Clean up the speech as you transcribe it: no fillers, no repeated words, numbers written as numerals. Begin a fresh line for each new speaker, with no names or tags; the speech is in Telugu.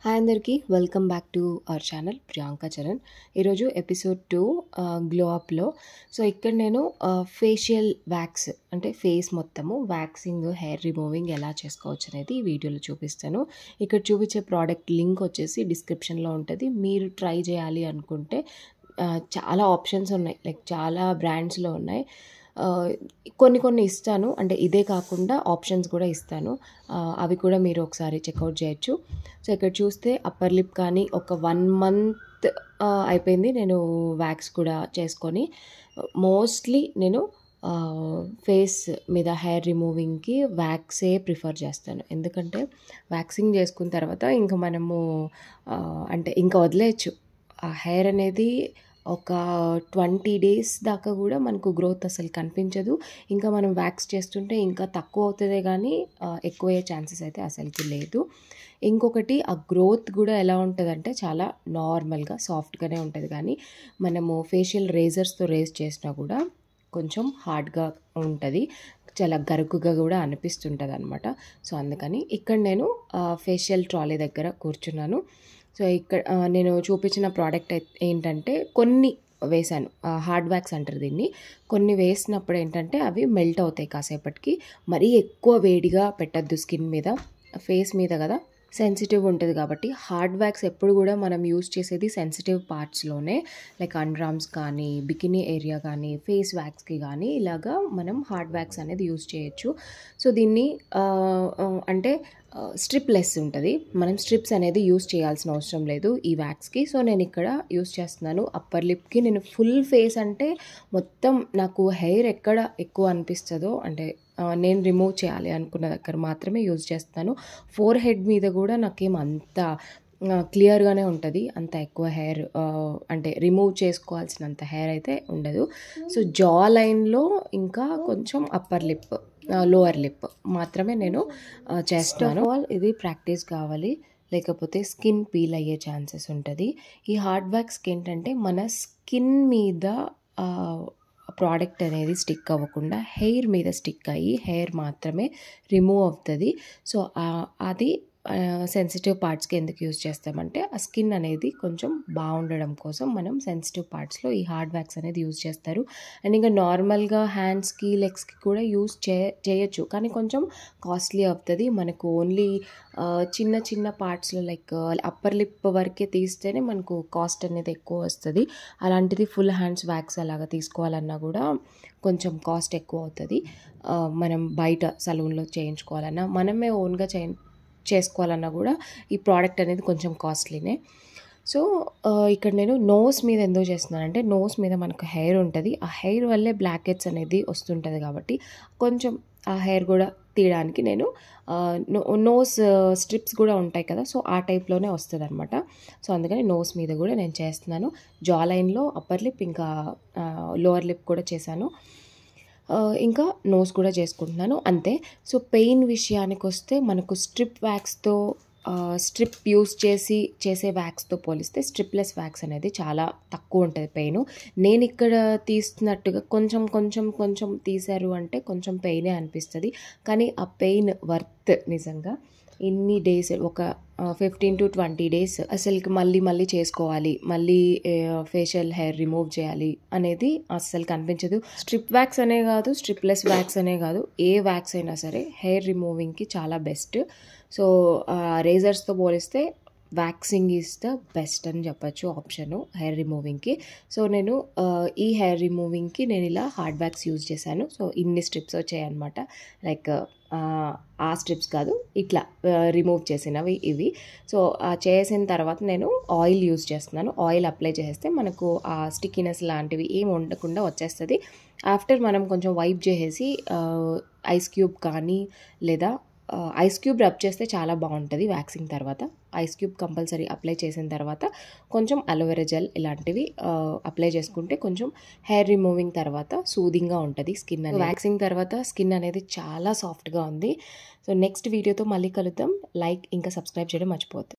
హాయ్ అందరికీ welcome back to our channel Priyanka Charan. ఈరోజు ఎపిసోడ్ 2 గ్లో అప్లో. సో ఇక్కడ నేను ఫేషియల్ వ్యాక్స్ అంటే ఫేస్ మొత్తము వ్యాక్సింగ్, హెయిర్ రిమూవింగ్ ఎలా చేసుకోవచ్చు అనేది ఈ వీడియోలో చూపిస్తాను. ఇక్కడ చూపించే ప్రోడక్ట్ లింక్ వచ్చేసి డిస్క్రిప్షన్లో ఉంటుంది. మీరు ట్రై చేయాలి అనుకుంటే చాలా ఆప్షన్స్ ఉన్నాయి, లైక్ చాలా బ్రాండ్స్లో ఉన్నాయి. కొన్ని ఇస్తాను, అంటే ఇదే కాకుండా ఆప్షన్స్ కూడా ఇస్తాను. అవి కూడా మీరు ఒకసారి చెక్అవుట్ చేయొచ్చు. సో ఇక్కడ చూస్తే అప్పర్ లిప్ కానీ ఒక 1 month అయిపోయింది నేను వ్యాక్స్ కూడా చేసుకొని. మోస్ట్లీ నేను ఫేస్ మీద హెయిర్ రిమూవింగ్కి వ్యాక్సే ప్రిఫర్ చేస్తాను. ఎందుకంటే వ్యాక్సింగ్ చేసుకున్న తర్వాత ఇంకా మనము అంటే ఇంకా వదిలేయచ్చు. ఆ హెయిర్ అనేది ఒక 20 days దాకా కూడా మనకు గ్రోత్ అసలు కనిపించదు. ఇంకా మనం వ్యాక్స్ చేస్తుంటే ఇంకా తక్కువ అవుతుందే కానీ ఎక్కువ అయ్యే ఛాన్సెస్ అయితే అసలుకి లేదు. ఇంకొకటి ఆ గ్రోత్ కూడా ఎలా ఉంటుందంటే చాలా నార్మల్గా సాఫ్ట్గానే ఉంటుంది, కానీ మనము ఫేషియల్ రేజర్స్తో రేజ్ చేసినా కూడా కొంచెం హార్డ్గా ఉంటుంది, చాలా గరుకుగా కూడా అనిపిస్తుంటుంది అనమాట. సో అందుకని ఇక్కడ నేను ఫేషియల్ ట్రాలీ దగ్గర కూర్చున్నాను. సో ఇక్కడ నేను చూపించిన ప్రోడక్ట్ ఏంటంటే కొన్ని వేసాను, హార్డ్ వ్యాక్స్ అంటారు దీన్ని. కొన్ని వేసినప్పుడు ఏంటంటే అవి మెల్ట్ అవుతాయి కాసేపటికి. మరీ ఎక్కువ వేడిగా పెట్టద్దు స్కిన్ మీద, ఫేస్ మీద కదా సెన్సిటివ్ ఉంటుంది కాబట్టి. హార్డ్ వ్యాక్స్ ఎప్పుడు కూడా మనం యూస్ చేసేది సెన్సిటివ్ పార్ట్స్లోనే, లైక్ అండర్ ఆర్మ్స్ కానీ, బికినీ ఏరియా కానీ, ఫేస్ వ్యాక్స్కి కానీ ఇలాగా మనం హార్డ్ వ్యాక్స్ అనేది యూస్ చేయొచ్చు. సో దీన్ని అంటే స్ట్రిప్ లెస్ ఉంటుంది, మనం స్ట్రిప్స్ అనేది యూస్ చేయాల్సిన అవసరం లేదు ఈ వ్యాక్స్కి. సో నేను ఇక్కడ యూస్ చేస్తున్నాను అప్పర్ లిప్కి. నేను ఫుల్ ఫేస్ అంటే మొత్తం నాకు హెయిర్ ఎక్కడ ఎక్కువ అనిపిస్తుందో, అంటే నేను రిమూవ్ చేయాలి అనుకున్న దగ్గర మాత్రమే యూజ్ చేస్తాను. ఫోర్ హెడ్ మీద కూడా నాకేం అంత క్లియర్గానే ఉంటుంది, అంత ఎక్కువ హెయిర్ అంటే రిమూవ్ చేసుకోవాల్సినంత హెయిర్ అయితే ఉండదు. సో జా లైన్లో ఇంకా కొంచెం అప్పర్ లిప్, లోవర్ లిప్ మాత్రమే నేను చేస్తాను. ఇది ప్రాక్టీస్ కావాలి, లేకపోతే స్కిన్ పీల్ అయ్యే ఛాన్సెస్ ఉంటుంది. ఈ హార్డ్ వ్యాక్స్కి ఏంటంటే మన స్కిన్ మీద ప్రోడక్ట్ అనేది స్టిక్ అవ్వకుండా హెయిర్ మీద స్టిక్ అయ్యి హెయిర్ మాత్రమే రిమూవ్ అవుతుంది. సో అది సెన్సిటివ్ పార్ట్స్కి ఎందుకు యూజ్ చేస్తామంటే ఆ స్కిన్ అనేది కొంచెం బాగుండడం కోసం మనం సెన్సిటివ్ పార్ట్స్లో ఈ హార్డ్ వ్యాక్స్ అనేది యూజ్ చేస్తారు. అండ్ ఇంకా నార్మల్గా హ్యాండ్స్కి, లెగ్స్కి కూడా యూజ్ చేయొచ్చు, కానీ కొంచెం కాస్ట్లీ అవుతుంది. మనకు ఓన్లీ చిన్న పార్ట్స్లో లైక్ అప్పర్ లిప్ వరకే తీస్తేనే మనకు కాస్ట్ అనేది ఎక్కువ వస్తుంది. అలాంటిది ఫుల్ హ్యాండ్స్ వ్యాక్స్ అలాగా తీసుకోవాలన్నా కూడా కొంచెం కాస్ట్ ఎక్కువ అవుతుంది. మనం బయట సలూన్లో చేయించుకోవాలన్నా, మనమే ఓన్గా చేసుకోవాలన్నా కూడా ఈ ప్రోడక్ట్ అనేది కొంచెం కాస్ట్లీనే. సో ఇక్కడ నేను నోస్ మీద ఎందుకు చేస్తున్నానంటే, నోస్ మీద మనకు హెయిర్ ఉంటుంది, ఆ హెయిర్ వల్లే బ్లాక్ హెడ్స్ అనేది వస్తుంటుంది కాబట్టి కొంచెం ఆ హెయిర్ కూడా తీయడానికి నేను నోస్ స్ట్రిప్స్ కూడా ఉంటాయి కదా, సో ఆ టైప్లోనే వస్తుంది అనమాట. సో అందుకని నోస్ మీద కూడా నేను చేస్తున్నాను. జా లైన్లో అప్పర్ లిప్ ఇంకా లోవర్ లిప్ కూడా చేశాను, ఇంకా నోస్ కూడా చేసుకుంటున్నాను అంతే. సో పెయిన్ విషయానికి వస్తే మనకు స్ట్రిప్ వ్యాక్స్తో స్ట్రిప్ యూస్ చేసే వ్యాక్స్తో పోలిస్తే స్ట్రిప్లెస్ వ్యాక్స్ అనేది చాలా తక్కువ ఉంటుంది పెయిన్. నేను ఇక్కడ తీస్తున్నట్టుగా కొంచెం తీశారు అంటే కొంచెం పెయినే అనిపిస్తుంది, కానీ ఆ పెయిన్ వర్త్ నిజంగా. ఇన్ని డేస్, ఒక 15 to 20 days అసలుకి మళ్ళీ చేసుకోవాలి, మళ్ళీ ఫేషియల్ హెయిర్ రిమూవ్ చేయాలి అనేది అస్సలు కనిపించదు. స్ట్రిప్ వ్యాక్స్ అనే కాదు, స్ట్రిప్లెస్ వ్యాక్స్ అనే కాదు, ఏ వ్యాక్స్ అయినా సరే హెయిర్ రిమూవింగ్కి చాలా బెస్ట్. సో రేజర్స్తో పోలిస్తే వ్యాక్సింగ్ ఈజ్ ద బెస్ట్ అని చెప్పచ్చు ఆప్షను హెయిర్ రిమూవింగ్కి. సో నేను ఈ హెయిర్ రిమూవింగ్కి నేను ఇలా హార్డ్ వ్యాక్స్ యూజ్ చేశాను. సో ఇన్ని స్ట్రిప్స్ వచ్చాయి అనమాట, లైక్ ఆ స్ట్రిప్స్ కాదు, ఇట్లా రిమూవ్ చేసినవి ఇవి. సో చేసిన తర్వాత నేను ఆయిల్ యూజ్ చేస్తున్నాను. ఆయిల్ అప్లై చేస్తే మనకు ఆ స్టిక్కీనెస్ లాంటివి ఏమి ఉండకుండా వచ్చేస్తుంది. ఆఫ్టర్ మనం కొంచెం వైప్ చేసేసి ఐస్ క్యూబ్ కానీ, లేదా ఐస్ క్యూబ్ రబ్ చేస్తే చాలా బాగుంటుంది వ్యాక్సింగ్ తర్వాత. ఐస్ క్యూబ్ కంపల్సరీ అప్లై చేసిన తర్వాత కొంచెం అలోవెరా జెల్ ఇలాంటివి అప్లై చేసుకుంటే కొంచెం హెయిర్ రిమూవింగ్ తర్వాత సూదింగ్గా ఉంటుంది స్కిన్ అనేది. వ్యాక్సింగ్ తర్వాత స్కిన్ అనేది చాలా సాఫ్ట్గా ఉంది. సో నెక్స్ట్ వీడియోతో మళ్ళీ కలుద్దాం. లైక్ ఇంకా సబ్స్క్రైబ్ చేయడం మర్చిపోవద్దు.